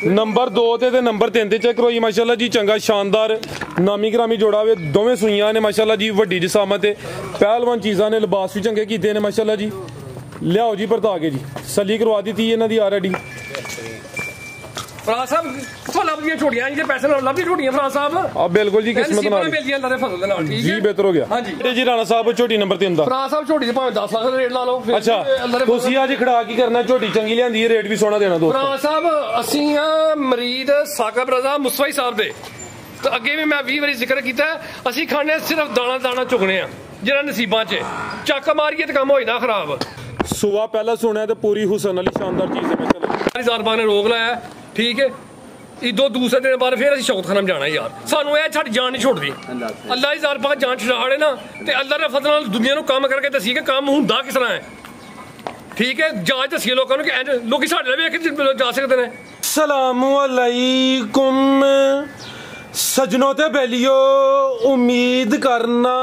Number 2 ते number 3 ते check करो जी माशाल्लाह जी चंगा शानदार नामी ग्रामी जोड़ा वे दोवें सूइयां ने माशाल्लाह जी वड्डी जिसामत पहलवान चीज़ां ने लिबास भी चंगे कीते ने माशाल्लाह जी लियाओ जी परता के जी सली करवा दी थी इन्हां दी ऑलरेडी फराज साहब किथों लभदियां झोटियां जी पैसे नाल लभदी झोटियां फराज साहब आ बिल्कुल जी किस्मत नाल मिलदियां अल्लाह दे फजल दे नाल ठीक जी है बेहतर हो गया हां जी जी राणा साहब झोटी नंबर 3 दा फराज साहब झोटी दे भाਵੇਂ 10 लाख ਦਾ ਰੇਟ ਲਾ ਲਓ अच्छा ਤੁਸੀਂ ਅੱਜ ਖੜਾ ਕੀ ਕਰਨਾ ਝੋਟੀ ਚੰਗੀ ਲਿਆਂਦੀ ਹੈ ਰੇਟ ਵੀ ਸੋਹਣਾ ਦੇਣਾ ਦੋਸਤੋ ਫਰਾਜ ਸਾਹਿਬ ਅਸੀਂ ਆ ਮਰੀਦ ਸਾਕਬ ਰਜ਼ਾ ਮੁਸਤਫਾ ਸਾਹਿਬ ਦੇ ਤੇ ਅੱਗੇ ਵੀ ਮੈਂ 20 ਵਾਰੀ ਜ਼ਿਕਰ ਕੀਤਾ ਅਸੀਂ ਖਾਣੇ ਸਿਰਫ ਦਾਣਾ ਦਾਣਾ ਚੁਗਣੇ ਆ ਜਿਹੜਾ ਨਸੀਬਾਂ 'ਚ ਚੱਕ ਮਾਰੀਏ ਤੇ ਕੰਮ ਹੋਈ ਨਾ ਖਰਾਬ ਸੁਬਾ ਪਹਿਲਾ ਸੁਣਿਆ ਤੇ ਪੂਰੀ ਹੁਸਨ ਵਾਲੀ ਸ਼ਾਨਦਾਰ ਚੀਜ਼ ਹੈ ਮਾਸ਼ਾਅੱਲਾ ਜ਼ਾਰਬਾਨ ਨੇ ਰੋਕ ਲਾਇਆ ਠੀਕ ਹੈ इदो दूसरे दिन बाद फिर ਅਸੀਂ ਸ਼ੌਕਤ ਖਾਨਮ ਜਾਣਾ ਯਾਰ ਸਾਨੂੰ ਇਹ ਛੱਡ ਜਾਨ ਨਹੀਂ ਛੁੱਟਦੀ ਅੱਲਾਹ ਹੀ ਜ਼ਾਰ ਪਾਕ ਜਾਨ ਛਡਾੜੇ ਨਾ ਤੇ ਅੱਲਾਹ ਦੇ ਫਜ਼ਲ ਨਾਲ ਦੁਨੀਆ ਨੂੰ ਕੰਮ ਕਰਕੇ ਦੱਸੀ ਕਿ ਕੰਮ ਹੁੰਦਾ ਕਿਸ ਤਰ੍ਹਾਂ ਹੈ ਠੀਕ ਹੈ ਜਾਂਚ ਦੱਸੀ ਲੋਕਾਂ ਨੂੰ ਕਿ ਲੋਕੀ ਸਾਡੇ ਨਾਲ ਵੇਖ ਕੇ ਜਾ ਸਕਦੇ ਨੇ ਸਲਾਮੁ ਅਲੈਕੁਮ सजनों ते बेलियो उम्मीद करना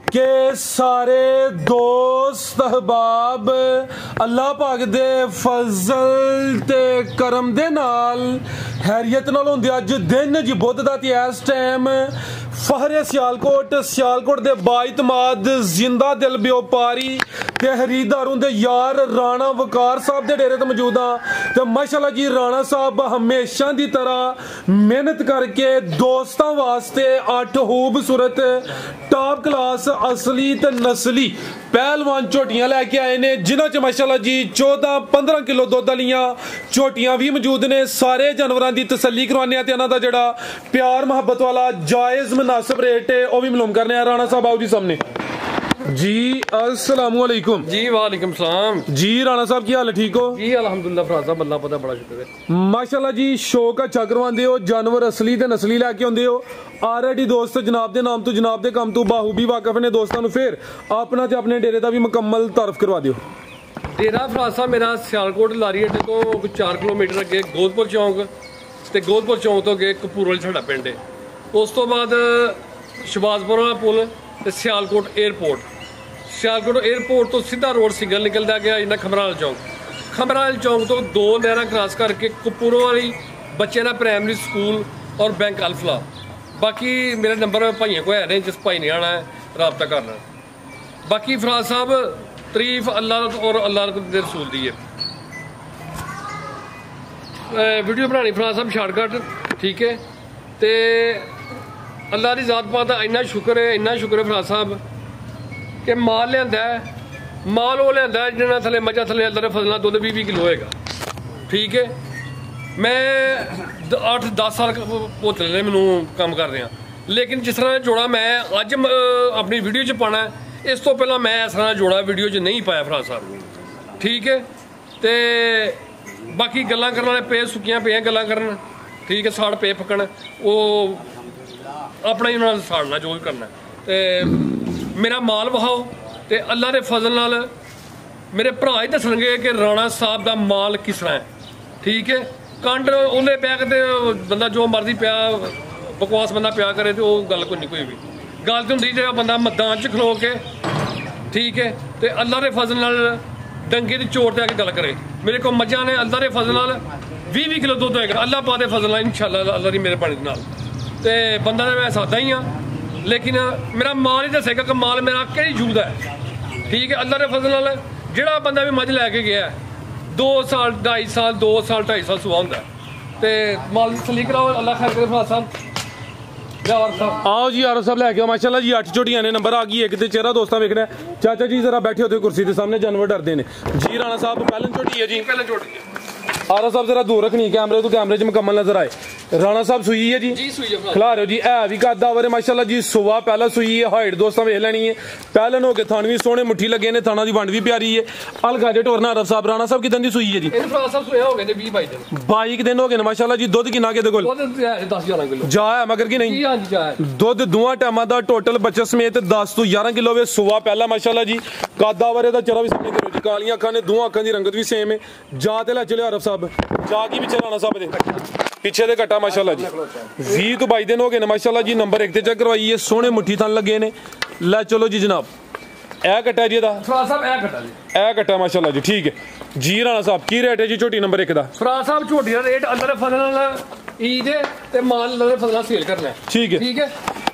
के सारे दोस्त अहबाब अल्लाह पाक दे फजल ते करम दे नाल हैरियत नाल होंदे अज दिन जी बुध दा ते इस टाइम फहरे सियालकोट दे बाइतमाद जिंदा दिल व्यापारी ते खरीदारों दे यार राणा वकार साहब दे डेरे ते मौजूद हां ते माशाल्लाह जी राणा साहब हमेशा दी तरह मेहनत करके दोस्तां वास्ते 8 खूबसूरत टॉप क्लास असली ते नस्ली पहलवान झोटियां लैके आए ने जिन्हां च माशाल्लाह जी 14-15 किलो दुध वालियां झोटियां भी मौजूद ने सारे जानवरां दी तसल्ली करवाने ते इन्हां दा जेड़ा प्यार मोहब्बत वाला जायज मुनासिब रेट है वो भी मालूम करने राणा साहब आओ जी सामने जी अस्सलाम वालेकुम जी वालेकुम सलाम जी राणा साहब की हाल है ठीक हो जी अल्हम्दुलिल्लाह फराज साहब अल्लाह पता बड़ा शुक्र है माशाल्लाह जी शौक अच्छा करवांदे हो जानवर असली ते नस्ली लेके आंदे हो ऑलरेडी दोस्त जनाब दे नाम तो जनाब दे काम तो बाहूबी वाकफ ने दोस्तां नु फिर अपना ते अपने डेरे दा भी मुकम्मल तारफ करवा दियो डेरा फराज साहब मेरा सियालकोट लारी अड्डे तो 4 किलोमीटर अगे गोदपुर चौंक ते गोदपुर चौंक तो अगे कपूरवाली साडा पिंड है उस तो बाद शबाजपुर वाला पुल ते सियालकोट एयरपोर्ट तो सीधा रोड सिग्नल निकलता गया इन्ना खमराल चौंक तो 2 नहर क्रॉस करके कपूरों वाली बच्चे का प्राइमरी स्कूल और बैंक अल्फला बाकी मेरा नंबर भाइयों को है नहीं जिस भाई ने आना है रबता करना बाकी फराज साहब तारीफ अल्लाह और अल्लाह के रसूल दी है वीडियो बनानी फराज साहब शॉर्टकट ठीक है तो अल्लाह की जात पाक का इन्ना शुक्र है फराज साहब कि माल लिया माल वो लिया जिन्हें थले मजा थले अल्लाह के फजल दुध 20 किलो होएगा ठीक है मैं 8-10 साल भोतले ने मैनू काम कर रहा लेकिन जिस तरह जोड़ा मैं अज अपनी वीडियो च पाना इस तो पहला मैं इस तरह जोड़ा वीडियो च नहीं पाया फराज साहब ठीक है तो बाकी गल्लां करने वाले पे सुक्कियां पे गल्लां करन ठीक है साड़ पे फकन वो अपना ही उन्होंने साड़ना जो भी करना तो मेरा माल वहाओ तो अल्लाह के फजल नाल मेरे भरा ही दसणगे कि राणा साहब का माल किस तरह है ठीक है कंड उन्हें पिया कि बंदा जो मर्जी पिया बकवास बंदा पिया करे तो गल कोई नहीं कोई भी गल तो होंगी जो बंदा मैदान च खलो के ठीक है तो अल्लाह के फजल नाल डंगे की चोट ते आके गल करे मेरे को मझां ने अल्लाह के फजल नाल 20 किलो दुध होएगा अल्लाह पाक दे फजल नाल इंशाअल्लाह अल्लाह की मेहरबानी नाल ते बंदा मैं सादा ही हाँ लेकिन मेरा माल ही दसेगा कि माल मेरा कई जूद है ठीक है अल्लाह के फजल नाल जिहड़ा बंदा भी मझ लैके गया 2 साल 2.5 साल 2 साल 2.5 साल सुहा होंदा ते माल तसल्ली कराओ अल्लाह खैर करे फराज साहब आओ जी यारो सब लैके माशाल्लाह जी 8 झोटियां ने नंबर आ गई एक ते चेहरा दोस्तां वेखना चाचा जी जरा बैठे होते कुर्सी के सामने जानवर डरते ने जी राणा साहब पहले झोटी है जी पहले झोटी है आरा साहब जरा दूर रखनी कैमरे तो कैमरे च मुकम्मल नजर आए राणा साहब सुई है जी सुई है खिला रहे हो जी है भी कद आवर माशाल्लाह जी सुबह पहला सुई है हाइट दोस्तों वेख लैनी है पहले हो के थान भी सोहने मुट्ठी लगे ने थाना की वंड भी प्यारी है हल्का जे टोरना अरब साहब राणा साहब कितने दी सुई है जी 22 दिन हो गए माशाल्लाह जी दुध कितना के कोल 10-11 किलो जा है मगर की नहीं दुध दोवां टाइमां दा टोटल बच्चे समेत 10 तो 11 किलो वे सुबह पहला माशाल्लाह जी कद आवर दा चेहरा भी सामने करो जी कालियां अखां ने दोवां अखां दी रंगत भी सेम है जा ते लै चले अरब साहब जा की पीछे राणा साहब दे पीछे दे कट्टा माशाल्लाह जी 20 तो 22 दिन हो गए माशाल्लाह जी नंबर 1 ते चेक करवाई है सोहने मुट्ठी थन लगे ने लै चलो जी जनाब ए कट्टा जी दा साहब ए कट्टा माशाल्लाह जी ठीक है जी राणा साहब की रेट है जी झोटी नंबर 1 दा? फराज साहब झोटी का रेट अल्लाह दे फजल नाल ईद है ते माल अल्लाह दे फजल नाल सेल करना है। ठीक है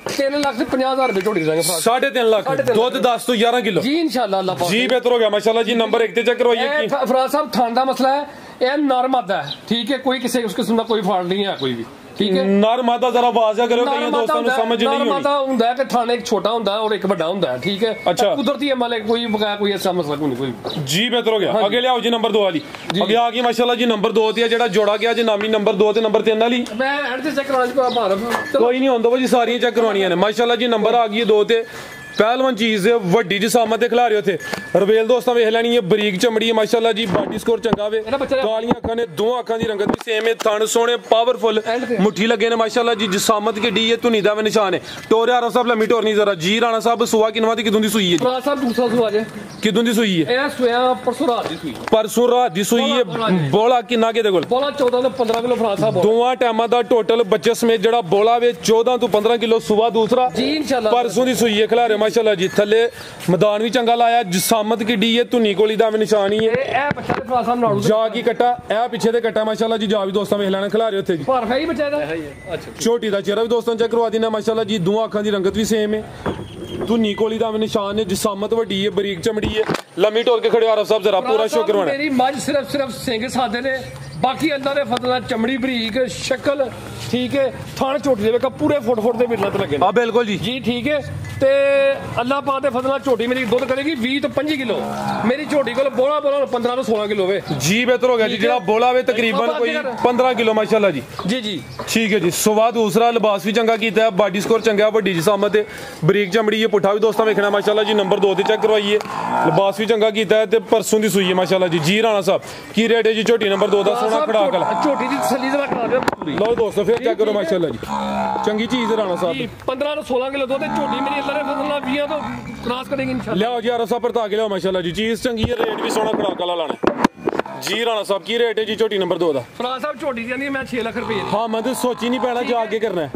3,50,000 रुपए झोटी देंगे। 3.5 लाख दूध 10 तो 11 किलो जी इंशाल्लाह अल्लाह जी बेहतर हो गया माशाल्लाह जी। नंबर 1 ते चेक करवाइए। फराज साहब थान का मसला है, ये नर मादा है, ठीक है, कोई किसी उस किस्म का कोई फॉल्ट नहीं है कोई भी, ठीक है। नर मादा जरा वाज़ा करो, कई दोस्तों को समझ नहीं नर मादा हुंदा है कि थाने एक छोटा हुंदा है और एक बड़ा हुंदा है, ठीक है। अच्छा कुदरती है मालिक, कोई बकाया कोई ऐसा मसला कोई जी बेहतर हो गया। आगे ले आओ जी नंबर 2 वाली। आगे आ गई माशाल्लाह जी नंबर 2 ते जेड़ा जोड़ा गया जी नामी नंबर 2 ते नंबर 3 वाली। मैं एंड से चेक करवाने को भारत कोई नहीं होंदा जी, सारी चेक करवानियां ने माशाल्लाह जी। नंबर आ गई 2 ते पहलवान चीज वड्डी जिसामत खिला रहे थे रवेल दोस्तों वेख लैनी है, बरीक चमड़ी है माशाल्लाह जी, बॉडी स्कोर चंगा वे, कालियां अखां ने, दो अखां दी रंगत भी सेम है, थन सोने पावरफुल मुट्ठी लगे ने माशाल्लाह जी। जिसामत की डी है, धुनी दा निशान है। टोरे आरफ साहब लम्मी टोरनी जरा जी। राणा साहब सुआ किनवा दी किदों दी सुई है जी? राणा साहब दूसरा सुआ जे किदों दी सुई है? ए सुया परसों रात दी सुई। परसों रात दी सुई है। बोला किन्ना के दे कोल? बोला 14 तो 15 किलो फराज साहब। दोवां टाइमां दा टोटल बच्चे समेत जेड़ा बोला वे 14 तो 15 किलो सुआ दूसरा जी इंशाल्लाह। परसों दी सुई है खिला रहे माशाल्लाह जी। थल्ले मैदान भी चंगा लाया, जिसामत की डी है, धुनी कोली दा निशान ही है। ए बच्चा ते फराज साहब नाड़ू जा की कट्टा ए पीछे दे कट्टा माशाल्लाह जी। जा भी दोस्तों वेख लेना खिला रहे होते जी। पर है ही बच्चा दा। अच्छा छोटी दा चेहरा भी दोस्तों चेक करवा देना माशाल्लाह जी। दो अखां दी रंगत भी सेम है, धुनी कोली दा निशान है, जिसामत वड्डी है, बरीक चमड़ी है। लम्मी टोर के खड़े आरफ साहब जरा पूरा शो करवाना। मेरी मज सिर्फ सिंग सादे ने, बाकी अल्लाह दे फजल नाल चमड़ी बरीक, शक्ल ठीक है, थान झोटी दे पूरे फुट दे बिरला लगे। हां बिल्कुल जी जी ठीक है। ते अल्लाह पाक दे फजल नाल झोटी मेरी दुध करेगी 20 तो 25 किलो। मेरी झोटी कोल बोला 15 तो 16 किलो वे जी। बेहतर हो गया जी। जेड़ा बोला वे तकरीबन कोई 15 किलो माशाल्लाह जी। जी ठीक है जी। सुवा दूसरा, लिबास भी चंगा कीता है, बॉडी स्कोर चंगा, वड्डी जिसामत है, बरीक चमड़ी है। पुट्ठा भी दोस्तों वेखना माशाल्लाह जी। नंबर 2 ते चेक करवाइए। लिबास भी चंगा कीता है ते परसों दी सुई है माशाल्लाह जी। जी राणा साहब की रेट है जी झोटी नंबर 2 दा? सोना खड़ा कल झोटी दी तसल्ली जरा करा दे पूरी। लो दोस्तों फिर चेक करो माशाल्लाह जी, चंगी चीज है राणा साहब। 15 तो 16 किलो दुध झोटी मेरी अल्लाह दे फजल नाल 20 तो क्रॉस करेगी इंशाल्लाह। लियाओ जी आरफ साहब पर ताके लियाओ माशाल्लाह जी। चीज चंगी है, रेट भी सोना खड़ा कला लाना जी। राणा साहब की रेट है जी झोटी नंबर 2 दा? फराज साहब झोटी दी मैं 6 लाख रुपए हां मैं तो सोची नहीं पैना जा आगे करना है।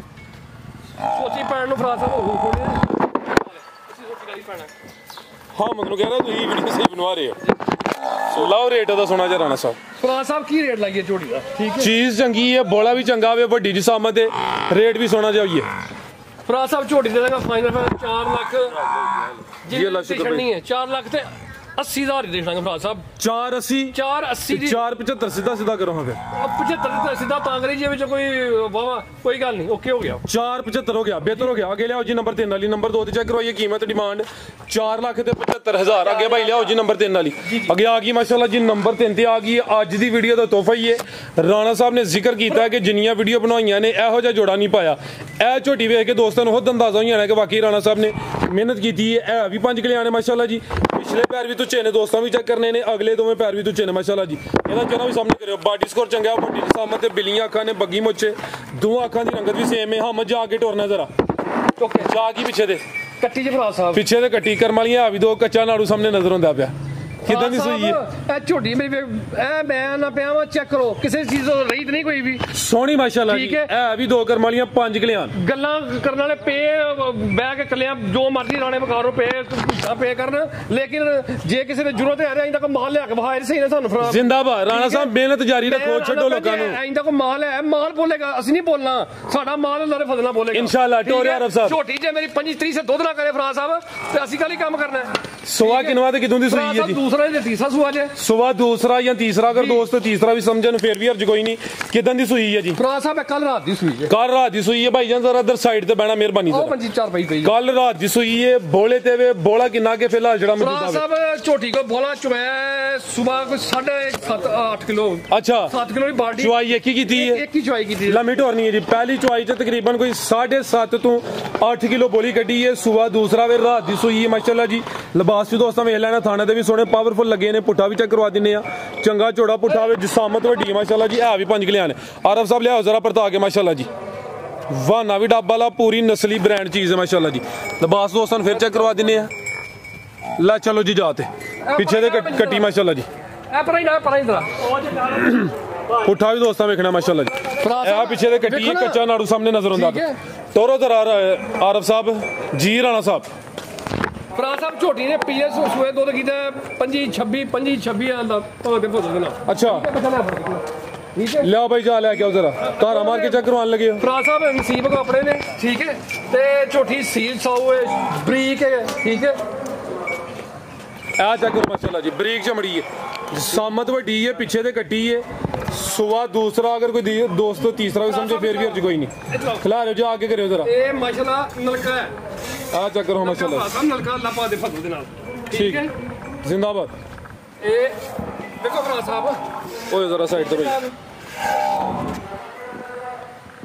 सोची पैन नु फराज साहब हो खोले सोची गाली पैना। हां मतलब कह रहा तू ये वीडियो सही बनवा रहे हो। सो लाओ रेट दा सोना जी राणा साहब। फराज साहब की रेट लाइए झोटी दा? ठीक है चीज चंगी है, बोला भी चंगा वे, वड्डी जिसामत है, रेट भी सोना चाहिए। फराज साहब झोटी दे देगा फाइनल 4 लाख जी। अल्लाह शुक्र नहीं है 4 लाख ते 80,000 दे देंगे फराज साहब। 480 480 दी 475 सीधा सीधा करो। हाँ फिर 75 सीधा तांगरी जे विच कोई वावा कोई गल नहीं, ओके हो गया। 475 हो गया, बेहतर हो गया। आगे लियाओ जी नंबर 3 वाली। नंबर 2 ते चेक करवाइए। कीमत डिमांड 4 लाख ते 75,000। आगे भाई लियाओ जी नंबर 3 वाली। आगे आ गई माशाल्लाह जी नंबर 3 ते आ गई अज दी वीडियो दा तोहफा ही है। राणा साहब ने जिक्र किया कि जिन्नियां वीडियो बनवाइयां ने एहो जिहा जोड़ा नहीं पाया। ए झोटी वेख के दोस्तों खुद अंदाजा होई जाना कि वाकई राणा साहब ने मेहनत की है। भी 5 किले आने माशाल्लाह जी। पिछले पैर भी तुच्चे ने दोस्तों भी चेक करने ने, अगले दोवें पैर भी तुच्चे ने माशाल्लाह जी। ਇਹਦਾ ਚਿਹਰਾ ਵੀ ਸਾਹਮਣੇ ਕਰਿਓ, ਬਾਡੀ ਸਕੋਰ ਚੰਗਾ, ਵੱਡੀ ਸਾਹਮਣੇ ਤੇ ਬਿੱਲੀਆਂ ਅੱਖਾਂ ਨੇ, ਬੱਗੀ ਮੁੱਛੇ, ਦੋ ਅੱਖਾਂ ਦੀ ਰੰਗਤ ਵੀ ਸੇਮ ਹੈ। ਹਮ ਜਾ ਕੇ ਟੁਰਨਾ ਜ਼ਰਾ ਓਕੇ ਜਾ ਕੀ ਪਿੱਛੇ ਦੇ ਕੱਟੀ ਜੇ ਫਰਾਜ਼ ਸਾਹਿਬ ਪਿੱਛੇ ਦੇ ਕੱਟੀ ਕਰਮ ਵਾਲੀਆਂ ਵੀ ਦੋ ਕੱਚਾ ਨਾੜੂ ਸਾਹਮਣੇ ਨਜ਼ਰ ਆਉਂਦਾ ਪਿਆ। ਕਿਦਾਂ ਦੀ ਸੂਈ ਹੈ ਇਹ ਝੋਟੀ ਮੇਰੀ ਇਹ ਮੈਂ ਨਾ ਪਿਆ ਵਾ ਚੈੱਕ ਕਰੋ ਕਿਸੇ ਚੀਜ਼ ਤੋਂ ਰਹੀ ਨਹੀਂ ਕੋਈ ਵੀ ਸੋਹਣੀ ਮਾਸ਼ਾਅੱਲਾ ਜੀ। ਇਹ ਵੀ ਦੋ ਕਰਮ ਵਾਲੀਆਂ 5 ਕਿਲਿਆਂ ਗੱਲਾਂ ਕਰਨ ਵਾਲੇ ਪੇ ਬਹਿ ਕੇ ਕੱਲਿਆਂ ਜੋ ਮਰਜ਼ੀ ਰਾਣੇ ਬਕਾਰੋ ਪੇ ਕਰਨ, ਲੇਕਿਨ ਜੇ ਕਿਸੇ ਦੀ ਜ਼ਰੂਰਤ ਹੈ ਅਜੇ ਤੱਕ ਮਾਲ ਲਿਆ ਕੇ ਬਾਹਰ ਸਹੀ ਨੇ ਸਾਨੂੰ ਫਰਾ ਜ਼ਿੰਦਾਬਾਦ ਰਾਣਾ ਸਾਹਿਬ ਮਿਹਨਤ ਜਾਰੀ ਰੱਖੋ, ਛੱਡੋ ਲੋਕਾਂ ਨੂੰ। ਅਜੇ ਤੱਕ ਮਾਲ ਹੈ, ਮਾਲ ਬੋਲੇਗਾ, ਅਸੀਂ ਨਹੀਂ ਬੋਲਣਾ, ਸਾਡਾ ਮਾਲ ਅੱਲਾਹ ਦੇ ਫਜ਼ਲ ਨਾਲ ਬੋਲੇਗਾ इंशाल्लाह। टोरे अरब साहब ਝੋਟੀ ਜੇ ਮੇਰੀ 25-30 ਸੇ ਦੁੱਧ ਨਾ ਕਰੇ ਫਰਾਜ਼ ਸਾਹਿਬ ਤੇ ਅਸੀਂ ਕੱਲ ਹੀ ਕੰਮ ਕਰਨਾ ਹੈ। सुबह किनवा ते किदों दी सूई है जी? दूसरा या तीसरा सुआ जे सुबह दूसरा या तीसरा, अगर दोस्त तीसरा भी समझन फिर भी अर्ज कोई नहीं। किदन दी सूई है जी? फराज साहब कल रात दी सूई है। कल रात दी सूई है भाईजान, जरा इधर साइड ते बैठना मेहरबानी ओ 5-4 पई पई कल रात दी सूई है। बोले ते वे बोला किन्ना के फिलहाल जड़ा मौजूद फराज साहब झोटी को बोला चुवाया सुबह को 7.5-8 किलो। अच्छा 7 किलो की बाल्टी चुवाई एक ही कीती है? एक ही चुवाई की थी। लम्बी टोरनी है जी। पहली चुवाई च तकरीबन कोई 7.5 तो 8 किलो बोली कड्डी है। सुबह दूसरा वे रात दी सूई है माशाल्लाह जी। लिबास भी दोस्तों वेख लेना, थाने दे भी सोने पावरफुल लगे ने। पुट्ठा भी चेक करवा दिने आ, चंगा चौड़ा पुट्ठा वे, जिसामत वड्डी है माशाल्लाह जी। है भी 5 किले ने। आरफ साहब लियाओ जरा परता के माशाल्लाह जी। वाना भी डब्बा वाला पूरी नस्ली ब्रांड चीज है माशाल्लाह जी। लिबास दोस्तों फिर चेक करवा दिने आ। ला चलो जी जाते पीछे दे कट्टी माशाल्लाह जी। पुट्ठा भी दोस्तों वेखना माशाल्लाह जी। ए पीछे दे कट्टी है, कच्चा नाड़ू सामने नजर आंदा। टोरो जरा आरफ साहब जी। राणा साहब ਫਰਾਜ਼ ਸਾਹਿਬ ਝੋਟੀ ਨੇ ਪੀਲੇ ਸੂਏ ਦੁੱਧ ਕੀਤਾ 25 ਆਂਦਾ ਭਾਵੇਂ ਫੁੱਲ ਦੇਣਾ ਅੱਛਾ ਠੀਕ ਹੈ ਲਿਆਓ ਭਾਈ ਜਾ ਲੈ ਕੇ ਆਓ ਜ਼ਰਾ ਧਾਰਾ ਮਾਰ ਕੇ ਚੈੱਕ ਕਰਵਾਉਣ ਲੱਗੇ ਹੋ ਫਰਾਜ਼ ਸਾਹਿਬ ਨਸੀਬ ਕੱਪੜੇ ਨੇ ਠੀਕ ਹੈ ਤੇ ਝੋਟੀ ਸੀਲ 100 ਹੈ ਬਰੀਕ ਹੈ ਠੀਕ ਹੈ ਆ ਚੈੱਕ ਕਰੋ ਮਾਸ਼ਾਅੱਲਾ ਜੀ ਬਰੀਕ ਚਮੜੀ ਹੈ ਸਾਮਤ ਵੱਡੀ ਹੈ ਪਿੱਛੇ ਤੇ ਕੱਟੀ ਹੈ ਸੁਆ ਦੂਸਰਾ ਅਗਰ ਕੋਈ ਦੋਸਤ ਤੀਸਰਾ ਵੀ ਸਮਝੇ ਫਿਰ ਵੀ ਅਰਜ ਕੋਈ ਨਹੀਂ ਖਿਲਾ ਰਹੇ ਜਾ ਕੇ ਕਰਿਓ ਜ਼ਰਾ ਇਹ ਮਾਸ਼ਾਅੱਲਾ ਨਲਕਾ ਹੈ ਆ ਚੈੱਕ ਕਰੋ ਮਾਸ਼ਾਅੱਲਾ ਨਲਕਾ ਅੱਲਾ ਪਾ ਦੇ ਫਤੂ ਦੇ ਨਾਲ ਠੀਕ ਹੈ ਜ਼ਿੰਦਾਬਾਦ ਇਹ ਦੇਖੋ ਫਰਾਜ਼ ਸਾਹਿਬ ਓਏ ਜ਼ਰਾ ਸਾਈਡ ਤੇ ਭਾਈ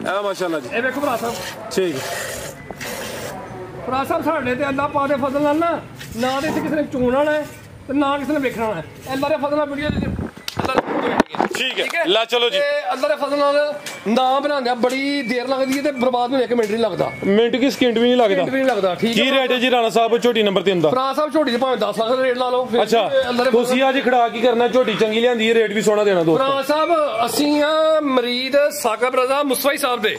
ਆ ਮਾਸ਼ਾਅੱਲਾ ਜੀ ਇਹ ਵੇਖੋ ਫਰਾਜ਼ ਸਾਹਿਬ ਠੀਕ ਫਰਾਜ਼ ਸਾਹਿਬ ਸਾਡੇ ਤੇ ਅੱਲਾ ਪਾ ਦੇ ਫਜ਼ਲ ਨਾਲ ਨਾ ਤੇ ਇੱਥੇ ਕਿਸੇ ਨੇ ਚੂਣ ਆਣਾ ਤੇ ਨਾ ਕਿਸੇ ਨੇ ਵੇਖਣਾ ਆਣਾ ਅੱਲਾ ਦੇ ਫਜ਼ਲ ਨਾਲ ਵੀਡੀਓ ਠੀਕ ਹੈ ਲੈ ਚਲੋ ਜੀ ਅੱਲਾ ਦੇ ਫਜ਼ਲ ਨਾਲ ਨਾਮ ਬਣਾਉਂਦਿਆਂ ਬੜੀ ਦੇਰ ਲੱਗਦੀ ਹੈ ਤੇ ਬਰਬਾਦ ਨੂੰ 1 ਮਿੰਟ ਨਹੀਂ ਲੱਗਦਾ ਮਿੰਟ ਕੀ ਸਕਿੰਟ ਵੀ ਨਹੀਂ ਲੱਗਦਾ ਮਿੰਟ ਵੀ ਨਹੀਂ ਲੱਗਦਾ ਠੀਕ ਕੀ ਰੇਟ ਹੈ ਜੀ ਰਾਣਾ ਸਾਹਿਬ ਝੋਟੀ ਨੰਬਰ 3 ਦਾ ਫਰਾਜ਼ ਸਾਹਿਬ ਝੋਟੀ ਦੇ ਭਾਵੇਂ 10 ਲੱਖ ਦਾ ਰੇਟ ਲਾ ਲਓ ਅੱਛਾ ਤੁਸੀਂ ਅੱਜ ਖੜਾ ਕੀ ਕਰਨਾ ਝੋਟੀ ਚੰਗੀ ਲਿਆਂਦੀ ਹੈ ਰੇਟ ਵੀ ਸੋਹਣਾ ਦੇਣਾ ਦੋਸਤੋ ਫਰਾਜ਼ ਸਾਹਿਬ ਅਸੀਂ ਆ ਮਰੀਦ ਸਾਕਬ ਰਜ਼ਾ ਮੁਸਤਫਾ ਸਾਹਿਬ ਦੇ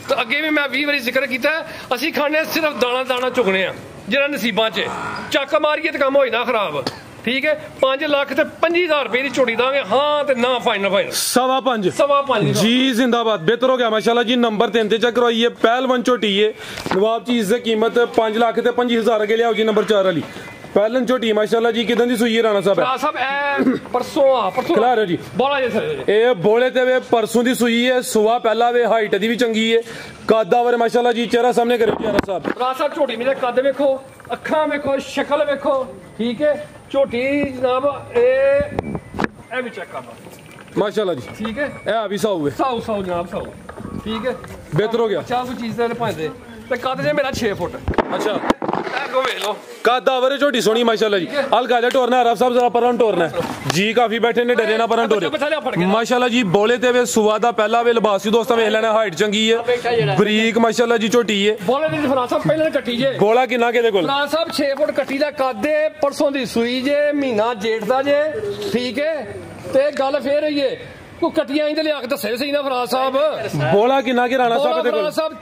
ਤੇ ਅੱਗੇ ਵੀ ਮੈਂ 20 ਵਾਰੀ ਜ਼ਿਕਰ ਕੀਤਾ ਅਸੀਂ ਖਾਣੇ ਸਿਰਫ ਦਾਣਾ ਚੁਗਣੇ ਆ ਜਿਹੜਾ ਨਸੀਬਾਂ 'ਚ ਚੱਕ ਮਾਰੀਏ ਤੇ ਕੰਮ ਹੋਈ ਨਾ ਖਰਾਬ ਠੀਕ ਹੈ 5 ਲੱਖ ਤੇ 25000 ਰੁਪਏ ਦੀ ਝੋਟੀ ਦਾਂਗੇ ਹਾਂ ਤੇ ਨਾ ਫਾਈਨਲ 5.5 ਜੀ ਜ਼ਿੰਦਾਬਾਦ ਬਿਹਤਰ ਹੋ ਗਿਆ ਮਾਸ਼ਾਅੱਲਾ ਜੀ ਨੰਬਰ 3 ਤੇ ਚੈੱਕ ਕਰਵਾਈਏ ਪਹਿਲਵਾਨ ਝੋਟੀ ਹੈ ਨਵਾਬ ਚੀਜ਼ ਦੀ ਕੀਮਤ 5 ਲੱਖ ਤੇ 25000 ਅਗੇ ਲਿਆਓ ਜੀ ਨੰਬਰ 4 ਵਾਲੀ ਪਹਿਲਨ ਝੋਟੀ ਮਾਸ਼ਾਅੱਲਾ ਜੀ ਕਿਦਾਂ ਦੀ ਸੂਈ ਹੈ ਰਾਣਾ ਸਾਹਿਬ ਸਾਹਿਬ ਇਹ ਪਰਸੋਂ ਖਿਲਾ ਰਹੇ ਜੀ ਬੋਲਾ ਜੀ ਸਰ ਇਹ ਬੋਲੇ ਤੇ ਵੇ ਪਰਸੋਂ ਦੀ ਸੂਈ ਹੈ ਸੁਆ ਪਹਿਲਾ ਵੇ ਹਾਈਟ ਦੀ ਵੀ ਚੰਗੀ ਹੈ ਕਾਦਾਵਰ ਮਾਸ਼ਾਅੱਲਾ ਜੀ ਚਿਹਰਾ ਸਾਹਮਣੇ ਕਰਿਓ ਜੀ ਰਾਣਾ ਸਾਹਿਬ ਰਾਣਾ ਸਾਹਿਬ ਝੋਟੀ ਮੇਰੇ ਕੱਦ ਵੇਖੋ ਅੱਖਾਂ ਵੇਖੋ ਸ਼ਕਲ ਵੇਖੋ ਠੀਕ ਹੈ ਝੋਟੀ ਜਨਾਬ ਇਹ ਵੀ ਚੈੱਕ ਕਰ ਮਾਸ਼ਾਅੱਲਾ ਜੀ ਠੀਕ ਹੈ ਇਹ ਵੀ ਸਾਊ ਹੈ ਸਾਊ ਜਨਾਬ ਸਾਊ ਠੀਕ ਹੈ ਬਿਹਤਰ ਹੋ ਗਿਆ ਚਾਹ ਕੋਈ ਚੀਜ਼ ਦੇ ਭਾਂਦੇ ਤੇ ਕੱਦ ਜੇ ਮੇਰਾ 6 ਫੁੱਟ ਅੱਛਾ ਕੋ ਵੇਖ ਲਓ ਕਾਦਾਵਰ ਝੋਟੀ ਸੋਹਣੀ ਮਾਸ਼ਾਅੱਲਾ ਜੀ ਅਲਗਾ ਜਾ ਟੋਰਨਾ ਰਫ ਸਾਹਿਬ ਜ਼ਰਾ ਪਰਾਂ ਟੋਰਨਾ ਜੀ ਕਾਫੀ ਬੈਠੇ ਨੇ ਡਰੇ ਨਾ ਪਰਾਂ ਟੋਰੇ ਮਾਸ਼ਾਅੱਲਾ ਜੀ ਬੋਲੇ ਤੇ ਵੇ ਸੁਆ ਦਾ ਪਹਿਲਾ ਵੇ ਲਿਬਾਸ ਸੀ ਦੋਸਤਾਂ ਵੇਖ ਲੈਣਾ ਹਾਈਟ ਚੰਗੀ ਹੈ ਬਰੀਕ ਮਾਸ਼ਾਅੱਲਾ ਜੀ ਝੋਟੀ ਹੈ ਬੋਲੇ ਦੀ ਫਰਾਜ਼ ਸਾਹਿਬ ਪਹਿਲਾਂ ਕੱਟੀ ਜੇ ਬੋਲਾ ਕਿੰਨਾ ਕਿਹਦੇ ਕੋਲ ਫਰਾਜ਼ ਸਾਹਿਬ 6 ਫੁੱਟ ਕੱਟੀ ਦਾ ਕੱਦ ਹੈ ਪਰਸੋਂ ਦੀ ਸੂਈ ਜੇ ਮਹੀਨਾ ਜੇਠ ਦਾ ਜੇ ਠੀਕ ਹੈ ਤੇ ਗੱਲ ਫੇਰ ਰਹੀ ਹੈ ਕੋ ਕਟੀਆਂ ਇੰਦੇ ਲਿਆ ਕੇ ਦੱਸੇ ਸਹੀ ਨਾ ਫਰਾਜ਼ ਸਾਹਿਬ ਬੋਲਾ ਕਿੰਨਾ ਕਿ ਰਾਣਾ ਸਾਹਿਬ ਦੇ ਕੋਲ ਫਰਾਜ਼ ਸਾਹਿਬ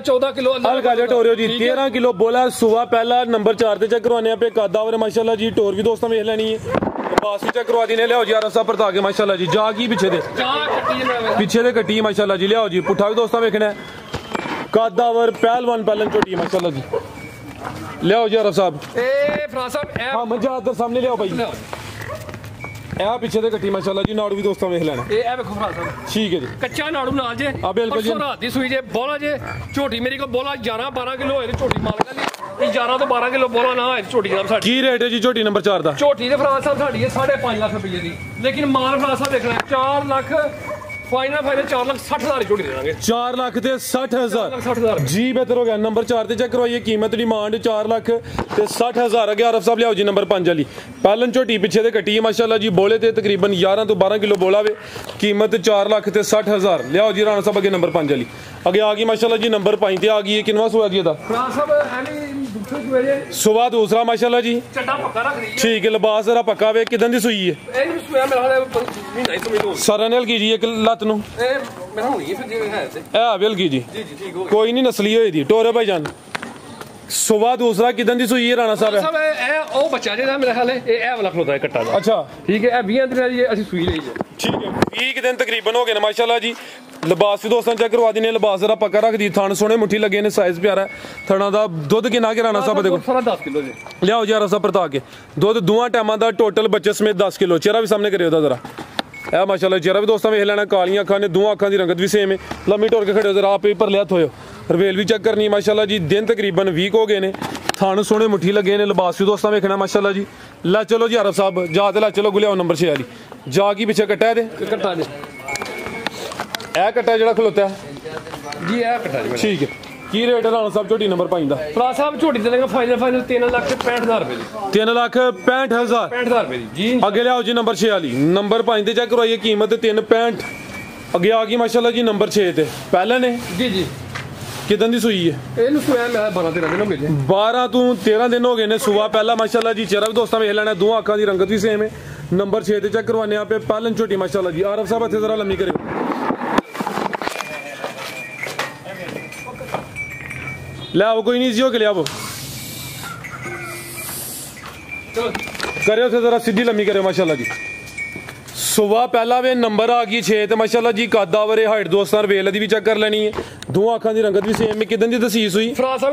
14 ਕਿਲੋ ਹਲਕਾ ਜਿਹਾ ਟੋਰਿਓ ਜੀ 13 ਕਿਲੋ ਬੋਲਾ ਸੁਆ ਪਹਿਲਾ ਨੰਬਰ 4 ਤੇ ਚੈੱਕ ਕਰਵਾਨੇ ਆਪੇ ਕਾਦਾਵਰ ਮਾਸ਼ਾਅੱਲਾ ਜੀ ਟੋਰ ਵੀ ਦੋਸਤਾਂ ਵੇਖ ਲੈਣੀ ਹੈ ਬਾਸ ਵੀ ਚੈੱਕ ਕਰਵਾ ਦੀ ਨੇ ਲਿਆਓ ਜੀ ਆਰਫ ਸਾਹਿਬ ਪਰਤਾ ਕੇ ਮਾਸ਼ਾਅੱਲਾ ਜੀ ਜਾ ਕੀ ਪਿੱਛੇ ਦੇ ਪਿੱਛੇ ਦੇ ਕੱਟੀ ਮਾਸ਼ਾਅੱਲਾ ਜੀ ਲਿਆਓ ਜੀ ਪੁੱਠਾ ਵੀ ਦੋਸਤਾਂ ਵੇਖਣਾ ਕਾਦਾਵਰ ਪਹਿਲਵਾਨ ਪਹਿਲਨ ਝੋਟੀ ਮਾਸ਼ਾਅੱਲਾ ਜੀ ਲਿਆਓ ਜੀ ਆਰਫ ਸਾਹਿਬ ਇਹ ਫਰਾਜ਼ ਸਾਹਿਬ ਹਾਂ ਮੰਜਾ ਇੱਧਰ ਸਾਹਮਣੇ ਲਿਆਓ ਭਾਈ ਇਹ ਪਿੱਛੇ ਦੇ ਕੱਟੀ ਮਾਸ਼ਾਅੱਲਾ ਜੀ ਨਾੜੂ ਵੀ ਦੋਸਤਾਂ ਵੇਖ ਲੈਣਾ ਇਹ ਵੇਖੋ ਫਰਾਜ਼ ਸਾਹਿਬ ਠੀਕ ਹੈ ਜੀ ਕੱਚਾ ਨਾੜੂ ਨਾਲ ਜੇ ਆ ਬਿਲਕੁਲ ਜੀ ਰਾਤ ਦੀ ਸੂਈ ਜੇ ਬੋਲਾ ਜੇ ਝੋਟੀ ਮੇਰੀ ਕੋਲ ਬੋਲਾ 11-12 ਕਿਲੋ ਹੋਏ ਤੇ ਝੋਟੀ ਮਾਲਕਾਂ ਦੀ 11 ਤੋਂ 12 ਕਿਲੋ ਬੋਲਾ ਨਾ ਹੋਏ ਝੋਟੀ ਨਾਲ ਸਾਡੀ ਕੀ ਰੇਟ ਹੈ ਜੀ ਝੋਟੀ ਨੰਬਰ 4 ਦਾ ਝੋਟੀ ਦੇ ਫਰਾਜ਼ ਸਾਹਿਬ ਸਾਡੀ ਹੈ 5.5 ਲੱਖ ਰੁਪਏ ਦੀ ਲੇਕਿਨ ਮਾਲ ਫਰਾਜ਼ ਸਾਹਿਬ ਦੇਖਣਾ 4 ਲੱਖ ਫਾਈਨਲ 4,60,000 ਦੀ ਝੋਟੀ ਦੇ ਦਾਂਗੇ 4 ਲੱਖ ਤੇ 60,000 ਜੀ ਬਿਹਤਰ ਹੋ ਗਿਆ ਨੰਬਰ 4 ਤੇ ਚੈੱਕ ਕਰਵਾਈਏ ਕੀਮਤ ਡਿਮਾਂਡ 4 ਲੱਖ ਤੇ 60,000 ਅਗੇ ਆਰਫ ਸਾਹਿਬ ਲਿਆਓ ਜੀ ਨੰਬਰ 5 ਵਾਲੀ ਪਹਿਲਨ ਝੋਟੀ ਪਿੱਛੇ ਤੇ ਕੱਟੀ ਮਾਸ਼ਾਅੱਲਾ ਜੀ ਬੋਲੇ ਤੇ ਤਕਰੀਬਨ 11 ਤੋਂ 12 ਕਿਲੋ ਬੋਲਾ ਵੇ ਕੀਮਤ 4 ਲੱਖ ਤੇ 60,000 ਲਿਆਓ ਜੀ ਰਾਣਾ ਸਾਹਿਬ ਅਗੇ ਨੰਬਰ 5 ਵਾਲੀ ਅਗੇ ਆ ਗਈ ਮਾਸ਼ਾਅੱਲਾ ਜੀ ਨੰਬਰ 5 ਤੇ ਆ ਗਈ ਕਿੰਨਵਾ ਸੂਆ ਜੀ ਇਹਦਾ ਫਰਾਜ਼ ਸਾਹਿਬ ਐਵੇਂ ਦੂਸਰੇ ਸੂਏ ਸੁਆ ਦੂਸਰਾ ਮਾਸ਼ਾਅੱਲਾ ਜੀ ਚੱਡਾ ਪੱਕਾ ਰੱਖ ਰਹੀ ਹੈ ਠੀਕ ਹੈ ਲਿਬਾਸ ਜ਼ਰਾ ਪੱਕਾ ਵੇ ਕਿਦਾਂ ਦੀ ਸੂਈ ਹੈ ਇਹ ਵੀ ਸੂਆ ਮੇਰਾ ਹਾਲੇ ਮਹੀਨਾ ਹੀ ਸਮਝੋ ਸਰਨਲ ਕੀ ਜੀ ਇੱਕ ਲੱਤ ਨੂੰ ਇਹ ਮੇਰਾ ਹੋਣੀ ਫਿਰ ਜਿਵੇਂ ਹੈ ਤੇ ਇਹ ਬਿਲਗੀ ਜੀ ਜੀ ਠੀਕ ਹੋ ਕੋਈ ਨਹੀਂ ਨਸਲੀ ਹੋਈ ਦੀ ਟੋਰੇ ਭਾਈ ਜਾਨ ਸੁਬਾ ਦੂਸਰਾ ਕਿਦਾਂ ਦੀ ਸੂਈ ਹੈ ਰਾਣਾ ਸਾਹਿਬ ਸਾਹਿਬ ਇਹ ਉਹ ਬੱਚਾ ਜਿਹੜਾ ਮੇਰੇ ਹਾਲੇ ਇਹ ਵਾਲਾ ਖਲੋਦਾ ਹੈ ਕੱਟਾ ਦਾ ਅੱਛਾ ਠੀਕ ਹੈ ਇਹ 20 ਦਿਨਾਂ ਦੀ ਅਸੀਂ ਸੂਈ ਲਈ ਜੇ ਠੀਕ ਹੈ 20 ਦਿਨ ਤਕਰੀਬਨ ਹੋ ਗਏ ਨੇ ਮਾਸ਼ਾਅੱਲਾ ਜੀ ਲਿਬਾਸ ਵੀ ਦੋਸਤਾਂ ਚੈੱਕ ਕਰਵਾ ਦਿੰਨੇ ਲਿਬਾਸ ਜ਼ਰਾ ਪੱਕਾ ਰੱਖਦੀ ਥਣ ਸੋਹਣੇ ਮੁੱਠੀ ਲੱਗੇ ਨੇ ਸਾਈਜ਼ ਪਿਆਰਾ ਥਣਾ ਦਾ ਦੁੱਧ ਕਿੰਨਾ ਕਿ ਰਾਣਾ ਸਾਹਿਬ ਦੇ ਕੋਲ ਸਾਰਾ 10 ਕਿਲੋ ਜੀ ਲਿਆਓ ਜੀ ਰਸਾ ਪਰਤਾ ਕੇ ਦੁੱਧ ਦੋਵਾਂ ਟਾਈਮਾਂ ਦਾ ਟੋਟਲ ਬੱਚੇ ਸਮੇਤ 10 ਕਿਲੋ ਚਿਹਰਾ ਵੀ ਸਾਹਮਣੇ ਕਰਿਓ ਉਹਦਾ ਜ਼ਰਾ ਇਹ ਮਾਸ਼ਾਅੱਲਾ ਚਿਹਰਾ ਵੀ ਦੋਸਤਾਂ ਵੇਖ ਲੈਣਾ ਕਾਲੀਆਂ ਅੱਖਾਂ ਨੇ ਦੋਵਾਂ ਅੱਖਾਂ ਦੀ ਰੰਗਤ ਵੀ ਸੇਮ ਹੈ ਲੰਮੀ ਟੋਰ ਕੇ ਖੜੇ ਹੋ ਜ਼ਰਾ ਆਪੇ ਪਰ ਲਿਆ ਥੋਇਓ ਰਵੇਲ ਵੀ ਚੈੱਕ ਕਰਨੀ ਮਾਸ਼ਾਅੱਲਾ ਜੀ ਦਿਨ ਤਕਰੀਬਨ 20 ਹੋ ਗਏ ਨੇ ਥਣ ਸੋਹਣੇ ਮੁੱਠੀ ਲੱਗੇ ਨੇ ਲਿਬਾਸ ਵੀ ਦੋਸਤਾਂ ਵੇਖਣਾ ਮਾਸ਼ਾਅੱਲਾ ਜੀ ਲੈ ਚਲੋ ਜੀ ਆਰਫ ਸਾਹਿਬ ਜਾ ਤੇ ਲੈ ਚਲੋ ਗੁਲਿਆਓ ਨੰਬਰ 6 ਵਾਲੀ ਜਾ ਕੀ ਪਿੱਛੇ ਕੱਟਿਆ ਇਹਦੇ ਕੱਟਾ ਜੀ ਇਹ ਕੱਟਾ ਜਿਹੜਾ ਖਲੋਤਾ ਜੀ ਇਹ ਕੱਟਾ ਜੀ ਠੀਕ ਹੈ ਕੀ ਰੇਟ ਹੈ ਰਾਣਾ ਸਾਹਿਬ ਝੋਟੀ ਨੰਬਰ 5 ਦਾ ਫਰਾਜ਼ ਸਾਹਿਬ ਝੋਟੀ ਦੇ ਦੇਗਾ ਫਾਈਨਲ 3,65,000 ਰੁਪਏ ਦੀ 3,65,000 65,000 ਰੁਪਏ ਦੀ ਜੀ ਅੱਗੇ ਲਿਆਓ ਜੀ ਨੰਬਰ 6 ਵਾਲੀ ਨੰਬਰ 5 ਤੇ ਚੈੱਕ ਕਰਵਾਈਏ ਕੀਮਤ 3,65 ਅੱਗੇ ਆ ਗਈ ਮਾਸ਼ਾਅੱਲਾ ਜੀ ਨੰਬਰ 6 ਤੇ ਪਹਿਲਾਂ ਨੇ ਜੀ ਜੀ ਕਿਦਾਂ ਦੀ ਸੂਈ ਹੈ ਇਹਨੂੰ ਸੂਆ ਮੈਂ 12-13 ਦਿਨ ਹੋ ਗਏ 12 ਤੋਂ 13 ਦਿਨ ਹੋ ਗਏ ਨੇ ਸੂਆ ਪਹਿਲਾ ਮਾਸ਼ਾਅੱਲਾ ਜੀ ਚਿਹਰਾ ਵੀ ਦੋਸਤਾਂ ਵੇਖ ਲੈਣਾ ਦੋਹਾਂ ਅੱਖਾਂ ਦੀ ਰੰਗਤ ਵੀ ਸੇਮ ਹੈ ਨੰਬਰ 6 ਤੇ ਚੈੱਕ ਕਰਵਾਨੇ ਆਪੇ ਪਹਿਲਨ ਝੋਟੀ ਮਾਸ਼ਾਅੱਲਾ ਜੀ ਆਰਫ ਸਾਹਿਬ ਇੱਥੇ ਜ਼ਰਾ ਲੰਮੀ ਕਰਿਓ ਲਿਆਓ ਕੋਈ ਨਹੀਂ ਜੀ ਹੋ ਕੇ ਲਿਆਓ करो थे जरा सीधी लम्मी करो माशाल्लाह जी सुबह पहला वे नंबर आ गई 6 ते माशाल्लाह जी कद आवरे हाइट दोस्तां वेल दी भी चेक कर लेनी है दो अखां दी रंगत भी सेम है किदन दी तसीस हुई फराज साहब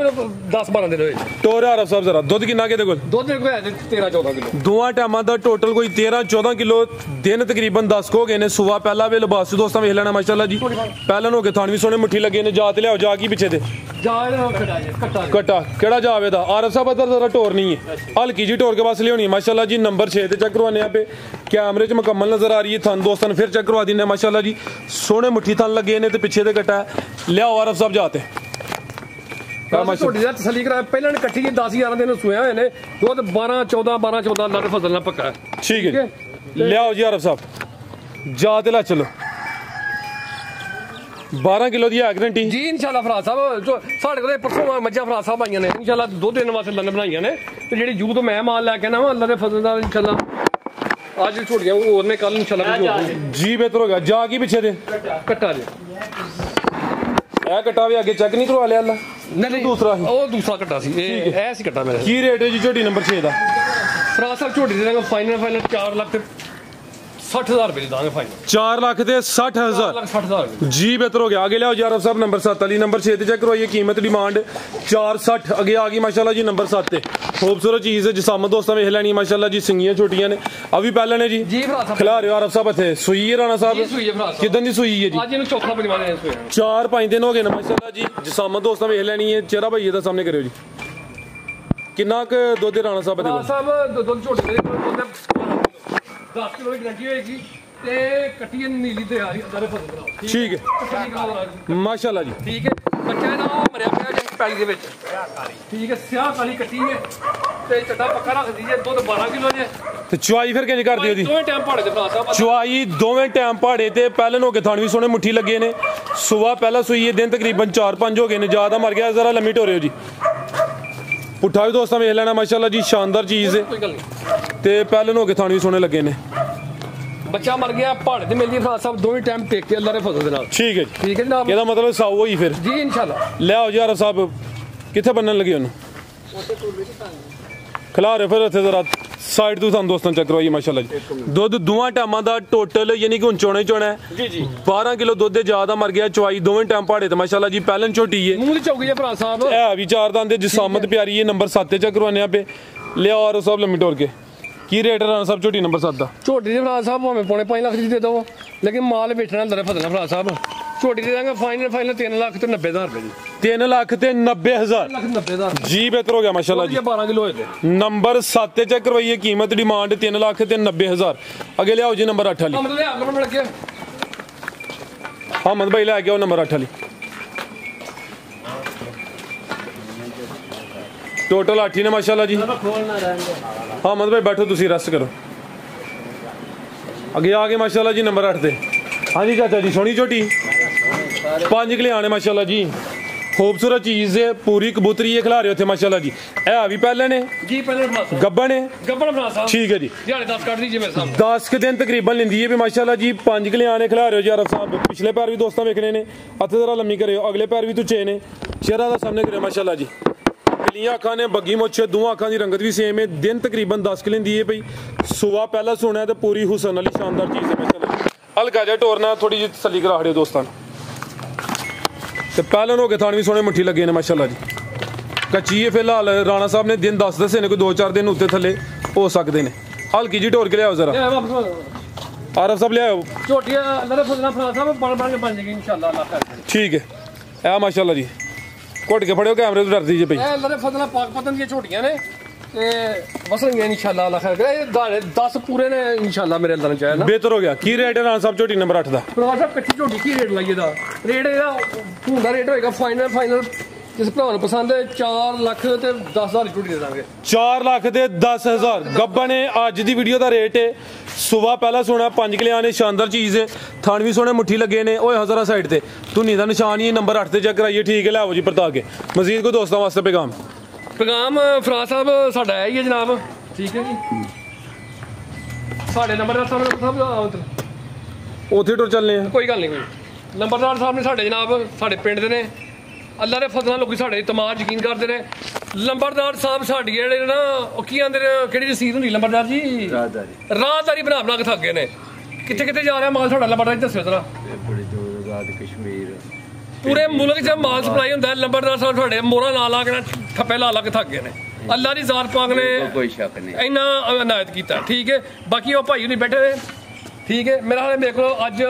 10-12 दिन होए टोर आरफ साहब जरा दुध किन्ना के कोल दुध को है 13-14 किलो दोवां टाइमां दा टोटल कोई 13-14 किलो दिन तकरीबन 10 हो गए ने सुबह पहला वे लिबास दोस्तां वेख लेना माशाल्लाह जी पहलन हो के थान भी सोने मुट्ठी लगे ने जात लियाओ जा की पीछे ते कट्टा केड़ा जावे दा आरफ साहब अदर जरा टोर नहीं है हल्की जी टोर के पास लियोनी है माशाल्लाह जी नंबर 6 ते चेक करवाने पे कैमरे च मुकम्मल नजर आ रही है थान दोस्तों फिर चेक करवा दी माशाल्लाह जी सोने मुट्ठी थान लगे ने ते पीछे ते कट्टा लियाओ आरफ साहब जाते तसली करा पहले ने कट्ठी 10-11 दिन सोया हुए ने दुध 12-14 अल्लाह दे फजल नाल पक्का है ठीक है लियाओ जी आरफ साहब जाते ला चलो 12 किलो दी गारंटी जी इंशाल्लाह फराज साहब जो साढ़े कोल परसों मज्जा फराज साहब आईयां ने इंशाल्लाह 2 दिन वास्ते लंन बनाईयां ने ते जेड़ी जू तो मैं माल लैके ना अल्लाह दे फजल नाल इंशाल्लाह आज छोड़ियां और ने कल इंशाल्लाह जी बेहतर हो गया जा की पीछे दे कट्टा दे ए कट्टा भी आगे चेक नहीं करवा लिया अल्लाह नहीं दूसरा ओ दूसरा कट्टा सी ए सी कट्टा मेरा की रेट है जी झोटी नंबर 6 दा फराज साहब झोटी दे फाइनल 4 लाख ते 60,000 रुपए दांगे फाइनल 4 लाख ते 60,000 जी बेहतर हो गया आगे लियाओ यार साहब नंबर 7 वाली नंबर 6 ते चेक करवाइए कीमत डिमांड 460 आगे आ गई माशाल्लाह जी नंबर 7 ते खूबसूरत चीज है जिसामत दोस्तों वेख लेनी माशाल्लाह जी सिंगियां छोटियां ने अभी पहले ने जी खिला रहे हो आरफ साहब थे सुई है राणा साहब किदन दी सुई है जी आज इनु चौथा बनवा दे सुई 4-5 दिन हो गए ना माशाल्लाह जी जिसामत दोस्तों वेख लेनी है चेहरा भैया दा सामने करियो जी कितना क दुध राणा साहब दे साहब दुध छोटे दे 10 किलो की गारंटी होएगी ते कट्टी नीली ते आ रही अदर फसल ठीक है माशाल्लाह जी ठीक है बच्चा ना मरिया पिया जे पैली दे विच ठीक है स्याह काली कट्टी है ते चड्डा पक्का रख दीजिए दुध 12 किलो जे ते चुआई फिर किंज कर दियो दी दोवें टाइम पहाड़े दे भरा साहब चुआई दोवें टाइम पहाड़े ते पहले हो के थान भी सोने मुट्ठी लगे ने सुबह पहला सुई है दिन तकरीबन 4-5 हो गए ने ज्यादा मर गया जरा लम्मी टोरियो जी पुट्ठा भी दोस्तों वेख लेना माशाल्लाह जी शानदार चीज है कोई गल नहीं ते पहले हो के थान भी सोने लगे ने बच्चा मर गया पहाड़े ते मिल गई फराज साहब दोवें टाइम टेक के अल्लाह दे फजल दे नाल ठीक है ठीक है जनाब ਇਹਦਾ मतलब साऊ होई फिर जी इंशाल्लाह ले आओ यार साहब किथे बनन लगे ਉਹਨੂੰ खिला रहे फिर ਇੱਥੇ ਜ਼ਰਾ ਸਾਈਡ ਤੋਂ ਤੁਹਾਨੂੰ ਦੋਸਤਾਂ ਚੈੱਕ ਕਰਵਾਈਏ ਮਾਸ਼ਾਅੱਲਾ ਜੀ ਦੁੱਧ ਦੋਵਾਂ ਟਾਈਮਾਂ ਦਾ ਟੋਟਲ ਯਾਨੀ ਕਿ ਹੁਣ ਚੋਣਾ ਹੀ ਚੋਣਾ ਹੈ ਜੀ ਜੀ 12 ਕਿਲੋ ਦੁੱਧ ਦੇ ਜ਼ਿਆਦਾ ਮਰ ਗਿਆ ਚੁਆਈ ਦੋਵੇਂ ਟਾਈਮ ਪਹਾੜੇ ਤੇ ਮਾਸ਼ਾਅੱਲਾ ਜੀ ਪਹਿਲਨ ਝੋਟੀ ਹੈ ਮੂੰਹ ਦੀ ਚੌਕੀ ਜੇ ਫਰਾਜ ਸਾਹਿਬ ਇਹ ਵੀ ਚਾਰ ਦੰਦ ਦੇ ਜਿਸਾਮਤ ਪਿਆਰੀ ਹੈ ਨੰਬਰ 7 ਤੇ ਚੈੱਕ ਕਰਵਾਨੇ ਆਪੇ ਲਿਆਓ ਔਰ ਸਭ ਲੰਮੀ ਟੋਰ ਕੇ ਕੀ ਰੇਟ ਰਾਣਾ ਸਾਹਿਬ ਝੋਟੀ ਨੰਬਰ 7 ਦਾ ਝੋਟੀ ਦੇ ਫਰਾਜ ਸਾਹਿਬ ਭਾਵੇਂ 5.5 ਲੱਖ ਦੀ ਦੇ ਦੋ ਲੇਕਿਨ ਮਾਲ ਵੇਚਣਾ ਅੰਦਰ ਫਸਣਾ ਫਰਾਜ ਸਾਹਿਬ ਝੋਟੀ ਦੇ ਦਾਂਗੇ ਫਾਈਨਲ 3 ਲੱਖ ਤੇ 90,000 ਰੁਪਏ ਦੀ 3 ਲੱਖ ਤੇ 90,000 90,000 जी बेहतर हो गया माशाल्लाह जी 12 किलो होए थे नंबर 7 ते चेक करवाइए कीमत डिमांड 3 लाख ते 90,000 आगे ले आओ जी नंबर 8 वाली हम ले आगे मिल के अहमद भाई ले आओ नंबर 8 वाली टोटल 8 ही ने माशाल्लाह जी अहमद भाई बैठो तुसी रेस्ट करो आगे आ गए माशाल्लाह जी नंबर 8 ते हाँ जी चाचा जी सोनी छोटी 5 किले आने माशाल्लाह जी खूबसूरत चीज है पूरी कबूतरी है खिला रहे हो थे माशाल्लाह जी ए अभी पहले ने जी पहले गब्बन है गब्बन फराज साहब ठीक है जी दिहाड़ी 10 काट दीजिए मेरे सामने 10 के दिन तकरीबन लेंदी है भी माशाल्लाह जी 5 किले आने खिला रहे हो जी आरफ साहब पिछले पैर भी दोस्तों वेखने ने हथ जरा लम्मी करे अगले पैर भी तुचे ने चेहरा दा सामने करे माशाल्लाह जी कलियां अखां ने बग्गी मुछ दोवां अखां दी रंगत भी सेम है दिन तकरीबन 10 किले दी है भाई सुबह पहला सोना है तो पूरी हुसन वाली शानदार चीज है माशाल्लाह हल्का जा टोरना थोड़ी जी तसल्ली करा खड़े दोस्तां ते पहलन हो के थान भी सोने मुट्ठी लगे ने माशाल्लाह जी कच्ची है फिलहाल राणा साहब ने दिन 10 दसे ने कोई 2-4 दिन उत्ते थले हो सकते ने हल्की जी टोर के लियाओ जरा आरफ साहब लियाओ झोटियां अंदर फसना फराज साहब बन के बन जाएगी इंशाल्लाह अल्लाह खैर ठीक है ए माशाल्लाह जी घुट के फड़ो कैमरे तो डर दीजिए भाई ए अंदर फसना पाक पतन दी झोटियां ने ते वसणगे इंशाल्लाह अल्लाह खैर करे 10 पूरे ने इंशाल्लाह मेरे अंदर चाहे ना बेहतर हो गया की रेट है राणा साहब झोटी नंबर 8 दा फराज साहब कच्ची झोटी की रेट लाइए दा रेट ਇਹਦਾ ਹੁੰਦਾ रेट होएगा फाइनल जिस भरा ਨੂੰ पसंद है 4 ਲੱਖ ਤੇ 10,000 ਝੋਟੀ ਦੇ ਦਾਂਗੇ 4 ਲੱਖ ਤੇ 10,000 ਗੱਬਾ ਨੇ ਅੱਜ ਦੀ ਵੀਡੀਓ ਦਾ ਰੇਟ ਹੈ ਸੁਬਹ ਪਹਿਲਾ ਸੋਨਾ 5 ਕਿਲੇ ਆਨੇ ਸ਼ਾਨਦਾਰ ਚੀਜ਼ ਹੈ ਥਣ ਵੀ ਸੋਨੇ ਮੁੱਠੀ ਲੱਗੇ ਨੇ ਓਏ ਹਜ਼ਾਰਾ ਸਾਈਡ ਤੇ ਧੁਨੀ ਦਾ ਨਿਸ਼ਾਨ ਹੀ ਨੰਬਰ 8 ਤੇ ਚੈੱਕ ਕਰਾਈਏ ਠੀਕ ਹੈ ਲਿਆਓ ਜੀ ਪਰਤਾ ਕੇ ਮਜ਼ੀਦ ਕੋਈ ਦੋਸਤਾਂ ਵਾਸਤੇ ਪੈਗਾਮ ਫਰਾਜ ਸਾਹਿਬ ਸਾਡਾ ਹੈ ਹੀ ਹੈ ਜਨਾਬ ਠੀਕ ਹੈ ਜੀ ਸਾਡੇ ਨੰਬਰਦਾਰ ਸਾਹਿਬ ਉੱਥੇ ਟੁਰ ਚੱਲਨੇ ਆ ਕੋਈ ਗੱਲ ਨਹੀਂ ਕੋਈ ਨੰਬਰਦਾਰ ਸਾਹਿਬ ਨੇ ਸਾਡੇ ਜਨਾਬ ਸਾਡੇ ਪਿੰਡ ਦੇ ਨੇ ਅੱਲਾ ਦੇ ਫਜ਼ਲ ਨਾਲ ਲੋਕੀ ਸਾਡੇ ਇਤਮਾਦ ਯਕੀਨ ਕਰਦੇ ਨੇ ਲੰਬੜਦਾਰ ਸਾਹਿਬ ਸਾਡੀ ਜਿਹੜੇ ਨਾ ਉਹ ਕੀ ਆਂਦੇ ਨੇ ਕਿਹੜੀ ਰਸੀਦ ਹੁੰਦੀ ਲੰਬੜਦਾਰ ਜੀ ਰਾਹਦਾਰੀ ਬਣਾ ਕੇ ਥੱਕ ਗਏ ਨੇ ਕਿੱਥੇ ਕਿੱਥੇ ਜਾ ਰਿਹਾ ਮਾਲ ਤੁਹਾਡਾ ਲੰਬੜਦਾਰ ਦੱਸਿਓ ਜ਼ਰਾ ਬੜੀ ਦੂਰ ਰਾਤ ਕਸ਼ਮੀਰ ਪੂਰੇ ਮੁਲਕ 'ਚ ਮਾਲ ਸਪਲਾਈ ਹੁੰਦਾ ਲੰਬੜਦਾਰ ਸਾਹਿਬ ਤੁਹਾਡੇ ਮੋਹਰਾਂ ਲਾ ਕੇ ਨਾ ਠੱਪੇ ਲਾ ਕੇ ਥੱਕ ਗਏ ਨੇ ਅੱਲਾ ਦੀ ਜ਼ਾਤ ਪਾਕ ਨੇ ਕੋਈ ਸ਼ੱਕ ਨਹੀਂ ਇੰਨਾ ਇਨਾਇਤ ਕੀਤਾ ਠੀਕ ਹੈ ਬਾਕੀ ਉਹ ਭਾਈ ਨਹੀਂ ਬੈਠੇ ਨੇ ਠੀਕ ਹੈ ਮੇਰਾ ਹਾਲੇ ਮੇਰੇ ਕੋਲ ਅੱਜ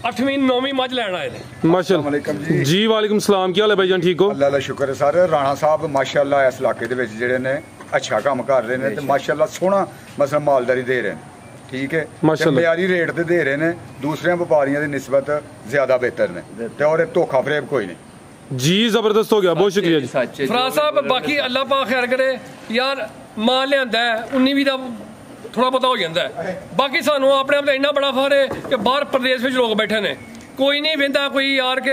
8ਵੀਂ 9ਵੀਂ ਮੱਝ ਲੈਣ ਆਏ ਨੇ ਮਾਸ਼ਾਅੱਲਾ ਜੀ ਵਾਲੇकुम ਸਲਾਮ ਕੀ ਹਾਲ ਹੈ ਭਾਈ ਜਾਨ ਠੀਕ ਹੋ ਅੱਲਾ ਦਾ ਸ਼ੁਕਰ ਹੈ ਸਰ ਰਾਣਾ ਸਾਹਿਬ ਮਾਸ਼ਾਅੱਲਾ ਇਸ ਇਲਾਕੇ ਦੇ ਵਿੱਚ ਜਿਹੜੇ ਨੇ ਅੱਛਾ ਕੰਮ ਕਰ ਰਹੇ ਨੇ ਤੇ ਮਾਸ਼ਾਅੱਲਾ ਸੋਹਣਾ ਮਸਲਾ ਮਾਲਦਾਰੀ ਦੇ ਰਹੇ ਨੇ ਠੀਕ ਹੈ ਤੇ ਮਿਆਰੀ ਰੇਟ ਤੇ ਦੇ ਰਹੇ ਨੇ ਦੂਸਰਿਆਂ ਵਪਾਰੀਆਂ ਦੀ ਨਿਸਬਤ ਜ਼ਿਆਦਾ ਬਿਹਤਰ ਨੇ ਤੇ ਔਰ ਧੋਖਾ ਫਰੇਬ ਕੋਈ ਨਹੀਂ ਜੀ ਜ਼ਬਰਦਸਤ ਹੋ ਗਿਆ ਬਹੁਤ ਸ਼ੁਕਰੀਆ ਜੀ ਫਰਾਜ਼ ਸਾਹਿਬ ਬਾਕੀ ਅੱਲਾ ਪਾਕ ਖੈਰ ਕਰੇ ਯਾਰ ਮਾਲ ਲਿਆਂਦਾ 19 ਦਾ ਥੋੜਾ ਪਤਾ ਹੋ ਜਾਂਦਾ ਬਾਕੀ ਸਾਨੂੰ ਆਪਣੇ ਆਪ ਦਾ ਇੰਨਾ ਬੜਾ ਫਖਰ ਹੈ ਕਿ ਬਾਹਰ ਪ੍ਰਦੇਸ਼ ਵਿੱਚ ਲੋਕ ਬੈਠੇ ਨੇ ਕੋਈ ਨਹੀਂ ਵਹਿੰਦਾ ਕੋਈ ਯਾਰ ਕਿ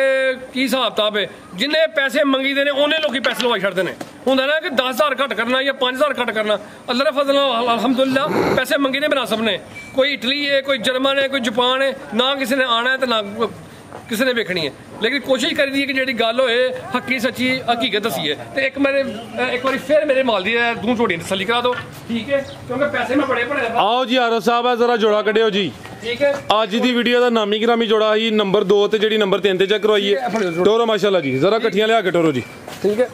ਕੀ ਹਿਸਾਬ ਕਿਤਾਬ ਹੈ ਜਿੰਨੇ ਪੈਸੇ ਮੰਗੀਦੇ ਨੇ ਉਹਨੇ ਲੋਕੀ ਪੈਸੇ ਲਵਾਈ ਛੱਡਦੇ ਨੇ ਹੁੰਦਾ ਨਾ ਕਿ 10,000 ਘੱਟ ਕਰਨਾ ਜਾਂ 5,000 ਘੱਟ ਕਰਨਾ ਅੱਲਾਹ ਦੇ ਫਜ਼ਲ ਨਾਲ ਅਲਹਮਦੁਲਿਲਾ ਪੈਸੇ ਮੰਗੇ ਨੇ ਬਣਾ ਸਭ ਨੇ ਕੋਈ ਇਟਲੀ ਹੈ ਕੋਈ ਜਰਮਨ ਹੈ ਕੋਈ ਜਾਪਾਨ ਹੈ ਨਾ ਕਿਸੇ ਨੇ ਆਣਾ ਹੈ ਤੇ ਨਾ ਕਿਸੇ ਨੇ ਵੇਖਣੀ ਹੈ ਲੇਕਿਨ ਕੋਸ਼ਿਸ਼ ਕਰੀਦੀ ਹੈ ਕਿ ਜਿਹੜੀ ਗੱਲ ਹੋਏ ਹੱਕੀ ਸੱਚੀ ਹਕੀਕਤ ਦਸੀਏ ਤੇ ਇੱਕ ਵਾਰੀ ਫਿਰ ਮੇਰੇ ਮਾਲ ਦੀ ਦੂੰ ਝੋੜੀ ਤਸੱਲੀ ਕਰਾ ਦਿਓ ਠੀਕ ਹੈ ਕਿਉਂਕਿ ਪੈਸੇ ਮੈਂ ਬੜੇ ਭਰੇ ਆਓ ਜੀ ਆਰੋ ਸਾਹਿਬ ਆ ਜ਼ਰਾ ਜੋੜਾ ਕੱਢਿਓ ਜੀ ਠੀਕ ਹੈ ਅੱਜ ਦੀ ਵੀਡੀਓ ਦਾ ਨਾਮੀ ਗ੍ਰਾਮੀ ਜੋੜਾ ਸੀ ਨੰਬਰ 2 ਤੇ ਜਿਹੜੀ ਨੰਬਰ 3 ਤੇ ਚੈੱਕ ਕਰਵਾਈਏ ਟੋਰੋ ਮਾਸ਼ਾਅੱਲਾ ਜੀ ਜ਼ਰਾ ਇਕੱਠੀਆਂ ਲਿਆ ਕੇ ਟੋਰੋ ਜੀ ਠੀਕ ਹੈ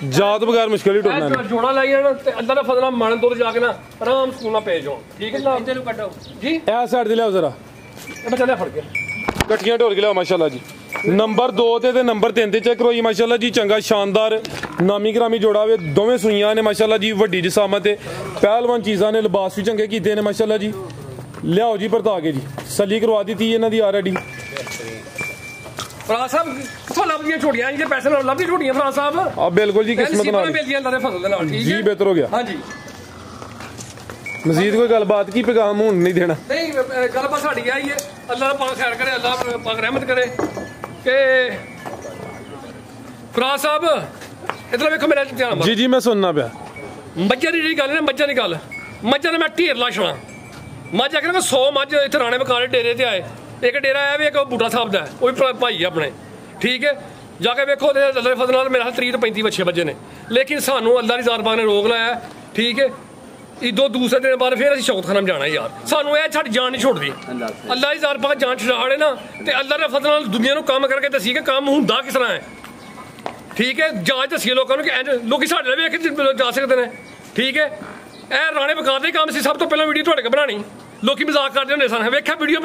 ਜਾਤ ਬਗੈਰ ਮੁਸ਼ਕਿਲ ਹੀ ਟੁਰਨਾ ਹੈ ਜੋੜਾ ਲਾਈ ਜਾਣਾ ਤੇ ਅੱਲਾ ਦਾ ਫਜ਼ਲ ਨਾਲ ਮਨ ਤੋਂ ਜਾ ਕੇ ਨਾ ਆਰਾਮ ਸਕੂਲ ਨਾਲ ਭੇਜ ਜਾਓ ਠੀਕ ਹੈ ਜਨਾਬ ਇੱਧਰ ਨੂੰ ਕੱਢੋ ਜੀ ਇਹ ਸਾਈਡ ਤੇ ਲਿਆਓ ਜ਼ਰਾ ਇਹ ਬੱਚਾ ਲੈ ਫੜ ਕੇ ਇਕੱਠੀਆਂ ਢੋਲ ਕੇ ਲਿਆਓ ਮਾਸ਼ਾਅੱਲਾ ਜੀ ਨੰਬਰ 2 ਤੇ ਨੰਬਰ 3 ਤੇ ਚੈੱਕ ਕਰਵਾਈ ਮਾਸ਼ਾਅੱਲਾ ਜੀ ਚੰਗਾ ਸ਼ਾਨਦਾਰ ਨਾਮੀ ਗ੍ਰਾਮੀ ਜੋੜਾ ਵੇ ਦੋਵੇਂ ਸੂਈਆਂ ਨੇ ਮਾਸ਼ਾਅੱਲਾ ਜੀ ਵੱਡੀ ਜਿਸਾਮਤ ਤੇ ਪਹਿਲਵਾਨ ਚੀਜ਼ਾਂ ਨੇ ਲਿਬਾਸ ਵੀ ਚੰਗੇ ਕੀਤੇ ਨੇ ਮਾਸ਼ਾਅੱਲਾ ਜੀ ਲਿਆਓ ਜੀ ਪਰਤਾ ਕੇ ਜੀ ਸੱਲੀ ਕਰਵਾ ਦਿੱਤੀ ਇਹਨਾਂ ਦੀ ਆਲਰੇਡੀ ਫਰਾਜ਼ ਸਾਹਿਬ ਕਿੱਥੋਂ ਲੱਭਦੀਆਂ ਝੋੜੀਆਂ ਜਿਹਦੇ ਪੈਸੇ ਨਾਲ ਲੱਭਦੀ ਝੋੜੀਆਂ ਫਰਾਜ਼ ਸਾਹਿਬ ਆ ਬਿਲਕੁਲ ਜੀ ਕਿਸਮਤ ਨਾਲ ਮਿਲਦੀਆਂ ਅੱਲਾ ਦੇ ਫਜ਼ਲ ਦੇ ਨਾਲ ਠੀਕ ਜੀ ਬਿਹਤਰ ਹੋ ਗਿਆ ਹਾਂਜੀ ਮਜ਼ੀਦ ਕੋਈ ਗੱਲਬਾਤ ਕੀ ਪੈਗਾਮ ਹੁਣ ਨਹੀਂ ਦੇਣਾ ਨਹੀਂ ਗੱਲਬਾਤ ਸਾਡੀ ਆਈ ਹੈ ਅੱਲਾਹ ਪਾਕ ਖੈਰ ਕਰੇ ਅੱਲਾਹ ਪਾਕ ਰਹਿਮਤ ਕਰੇ ਕਿ ਫਰਾਜ਼ ਸਾਹਿਬ ਇਧਰ ਵੇਖੋ ਮੇਰਾ ਧਿਆਨ ਜੀ ਜੀ ਮੈਂ ਸੁਣਨਾ ਪਿਆ ਮੱਝਾਂ ਦੀ ਜਿਹੜੀ ਗੱਲ ਹੈ ਨਾ ਮੱਝਾਂ ਨੇ ਮੈਂ ਢੇਰ ਲਾ ਛਣਾ ਮੱਝ ਆਖਣਾ 100 ਮੱਝ ਇੱਥੇ ਰਾਣੇ ਬਕਾਲੇ ਡੇਰੇ ਤੇ ਆਏ ਇੱਕ ਡੇਰਾ ਆਇਆ ਵੀ ਇੱਕ ਬੂਟਾ ਸਾਹਿਬ ਦਾ ਉਹ ਵੀ ਭਾਈ ਆਪਣੇ ਠੀਕ ਹੈ ਜਾ ਕੇ ਵੇਖੋ ਅੱਲਾਹ ਦੇ ਫਜ਼ਲ ਨਾਲ ਮੇਰੇ 30 ਤੋਂ 35 ਬੱਚੇ ਵੱਜੇ ਨੇ ਲੇਕਿਨ ਸਾਨੂੰ ਅੱਲਾਹ ਦੀ ਜ਼ਾਤ ਪਾਕ ਨੇ ਰੋਕ ਲਾਇਆ ਠੀਕ ਹੈ ਇਦੋਂ ਦੂਸਰੇ ਦਿਨ ਬਾਅਦ ਫਿਰ ਅਸੀਂ ਸ਼ੌਕਤਖਾਨਾ ਜਾਣਾ ਯਾਰ ਸਾਨੂੰ ਇਹ ਛੱਡ ਜਾਨ ਨਹੀਂ ਛੋੜਦੀ ਅੱਲਾਹ ਦੀ ਜ਼ਾਤ ਪਾਕ ਜਾਨ ਛਡਾੜੇ ਨਾ ਤੇ ਅੱਲਾਹ ਦੇ ਫਜ਼ਲ ਨਾਲ ਦੁਨੀਆ ਨੂੰ ਕੰਮ ਕਰਕੇ ਦੱਸੀ ਕਿ ਕੰਮ ਹੁੰਦਾ ਕਿਸ ਤਰ੍ਹਾਂ ਹੈ ਠੀਕ ਹੈ ਜਾਂਚ ਦੱਸੀਏ ਲੋਕਾਂ ਨੂੰ ਕਿ ਲੋਕੀ ਸਾਡੇ ਨਾਲ ਵੇਖ ਕੇ ਜਾ ਸਕਦੇ ਨੇ ਠੀਕ ਹੈ ਇਹ ਰਾਣੇ ਬਕਾਰ ਦੇ ਕੰਮ ਸੀ ਸਭ ਤੋਂ ਪਹਿਲਾਂ ਵੀਡੀਓ ਤੁਹਾਡੇ ਕੋਲ ਬਣਾਣੀ ਲੋਕੀ ਮਜ਼ਾਕ ਕਰਦੇ ਹੁੰਦੇ ਸਨ ਵੇਖਿਆ ਵੀਡੀਓ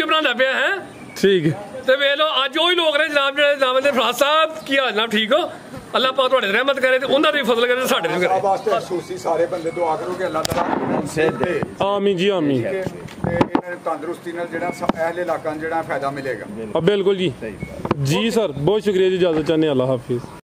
ਬਣਾਉਂਦਾ ਪਿਆ ਹੈ ਠੀਕ ਹੈ ਤੇ ਵੇਖ ਲਓ ਅੱਜ ਉਹੀ ਲੋਕ ਨੇ ਜਨਾਬ ਜਿਹੜੇ ਨਾਮ ਦੇ ਫਰਾਜ਼ ਸਾਹਿਬ ਕੀ ਹਾਲ ਨਾਲ ਠੀਕ ਹੋ ਅੱਲਾਹ ਪਾਕ ਤੁਹਾਡੇ ਰਹਿਮਤ ਕਰੇ ਤੇ ਉਹਨਾਂ ਦੇ ਫਜ਼ਲ ਕਰੇ ਤੇ ਸਾਡੇ ਵੀ ਕਰੇ ਵਾਸਤੇ ਖੁਸ਼ੀ ਸਾਰੇ ਬੰਦੇ ਦੁਆ ਕਰੋ ਕਿ ਅੱਲਾਹ ਤਾਲਾ ਸਿਹਤ ਦੇ ਆਮੀਨ ਜੀ ਆਮੀਨ ਤੇ ਇਹਨਾਂ ਨੂੰ ਤੰਦਰੁਸਤੀ ਨਾਲ ਜਿਹੜਾ ਅਹਿਲੇ ਇਲਾਕਿਆਂ ਨੂੰ ਜਿਹੜਾ ਫਾਇਦਾ ਮਿਲੇਗਾ ਬਿਲਕੁਲ ਜੀ ਜੀ ਸਰ ਬਹੁਤ ਸ਼ੁਕਰੀਆ ਜੀ ਇਜਾਜ਼ਤ ਚਾਹੁੰਦੇ ਅੱਲਾਹ ਹਾਫਿਜ਼